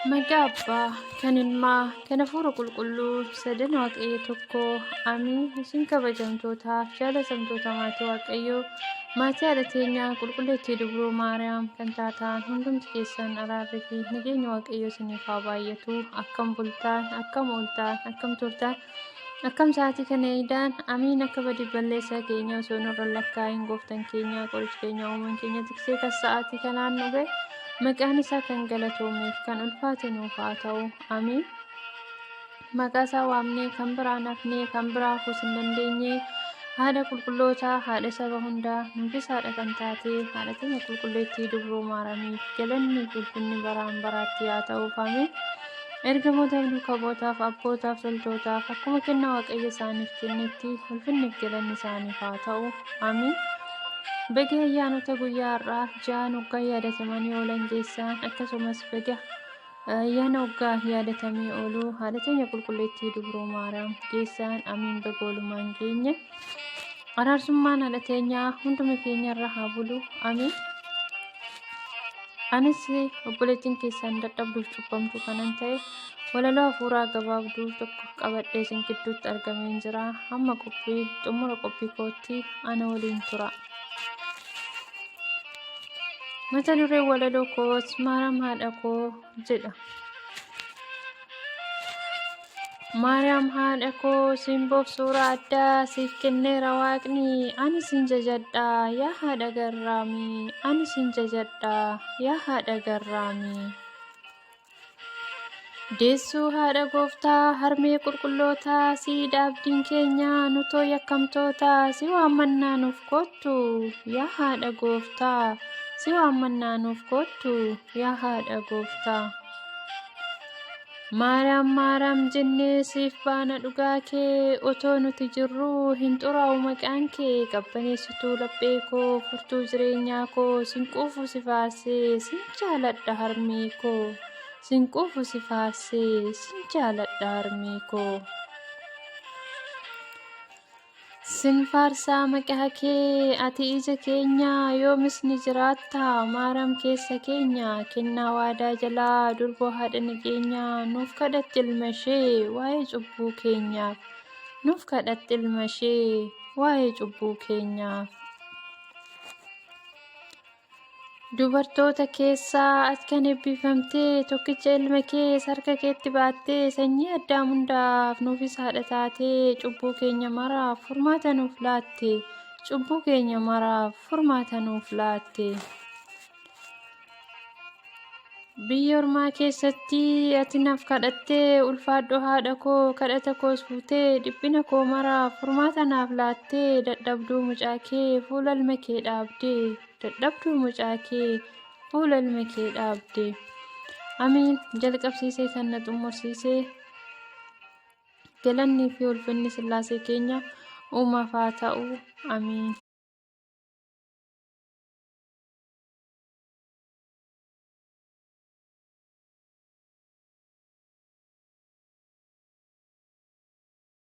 Maqaa Abbaa, kan Ilmaa, kan Hafuura Qulqulluu, sadan Waaqayyo tokko. Amiin. Isin kabajamtootaaf jaalatamtoota maatii Waaqayyoo, maatii haadha teenyaa qulqulleettii Dubroo Maariyaam kan taataan hundumti keessan araarrii fi nageenya Waaqayyoo isiniif haa baay'atu. Akkam bultaan, akkam ooltaan, akkam turtaan, akkam sa'aatii kana eedaan. Amiin. Akka badii balleessaa keenya osoo nurra lakkaa'in gooftaan keenya qoricha keenya uumaan keenya tiksee kan sa'aatii kanaan nu ga'e. Maqaan isaa kan galatoomeef kan ulfaate nuuf haa ta'u. Amiin. Maqaa isaa waamnee kan biraan hafnee kan biraa hafuus hin dandeenye haadha qulqullootaa, haadha saba hundaa, nuufis haadha kan taate haadha keenya qulqulleettii Dubroo Maariyaamiif galanni fi ulfinni baraan baraatti haa ta'uuf. Amiin. Ergamootaaf, lukabootaaf, abbootaaf, toltootaaf akkuma kennaa Waaqayyo isaaniif kennetti ulfinni fi galanni isaaniif haa ta'u. Amiin. Baga ayyaanota guyyaa har'aa ja'an waggaa yaadatamanii oolan keessaa akkasumas baga ayyaana waggaa yaadatamee oolu haadha keenya qulqulleettii Dubroo Maariyaam keessaan amiin. Baga oolumaan keenya araarsummaan haadha teenyaa hunduma keenya irra haa bulu. Amiin. Anis obboleettiin keessan dadhabduuf cubbamtu kanan ta'e walaloo hafuuraa gabaabduu tokko qabadhee isin gidduutti argameen jira. Hamma xumura qophii kootti ana waliin tura. Mata dureen walaloo koos Maariyaam haadha koo jedha. Maariyaam haadha koo simboof suuraa addaa siif kenneera Waaqni. Ani sin jajadha yaa haadha garraamii. Ani sin jajadha yaa haadha garraamii. Deessuu haadha gooftaa harmee qulqullootaa siidha abdiin keenya nutoo yakkamtoota si waammannaa nuuf kottu yaa haadha gooftaa. Si waammannaa nuuf kottu yaa haadha gooftaa. Maariyaam Maariyaam jennee siif baana dhugaa kee otoo nuti jirruu hin xuraa'u maqaan kee. Qabbaneessituu laphee koo furtuu jireenyaa koo sin quufu si faarsee sin jaaladha harmee koo. Sin quufu si faarsee sin jaaladha harmee koo. Sin faarsaa maqaa kee ati ija keenya yoomis ni jiraatta. Maariyaam keessa keenya kennaa waadaa jalaa durboo haadha nageenya nuuf kadhatti ilma ishee waa'ee cubbuu keenyaaf. Nuuf kadhatti ilma ishee waa'ee cubbuu keenyaaf. Dubartoota keessaa ati kan eebbifamtee tokkicha ilma kee harka keetti baattee sanyii Addaam hundaaf nuufis haadha taatee cubbuu keenya maraaf furmaata nuuf laatte. Cubbuu keenya maraaf furmaata nuuf laatte. Biyya ormaa keessatti ati naaf kadhattee ulfaadhoo haadha koo kadhata koos fuutee dhiphina koo maraaf furmaata naaf laattee dadhabduu mucaa kee fuula ilma kee dhaabdee. Dadhabduu mucaa kee fuula ilma kee dhaabdee. Amiin. Jalqabsiisee kan na xumursiisee galannii fi ulfinni Sillaasee keenya uumaaf haa ta'u. Amiin.